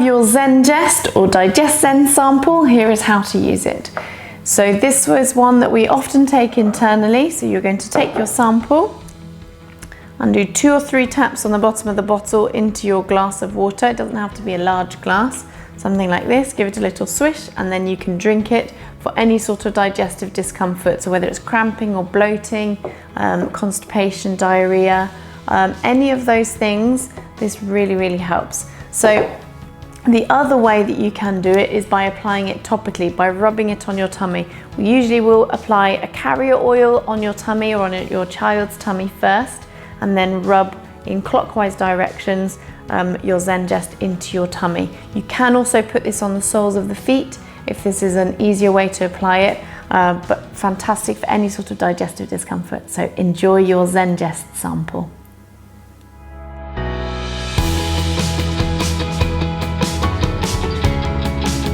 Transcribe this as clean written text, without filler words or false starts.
your ZenGest or DigestZen sample, here is how to use it. So this was one that we often take internally. So you're going to take your sample and do 2 or 3 taps on the bottom of the bottle into your glass of water. It doesn't have to be a large glass, something like this. Give it a little swish and then you can drink it for any sort of digestive discomfort. So whether it's cramping or bloating, constipation, diarrhea, any of those things, this really helps. So the other way that you can do it is by applying it topically, by rubbing it on your tummy. We usually will apply a carrier oil on your tummy or on your child's tummy first, and then rub in clockwise directions your ZenGest into your tummy. You can also put this on the soles of the feet if this is an easier way to apply it, but fantastic for any sort of digestive discomfort. So enjoy your ZenGest sample.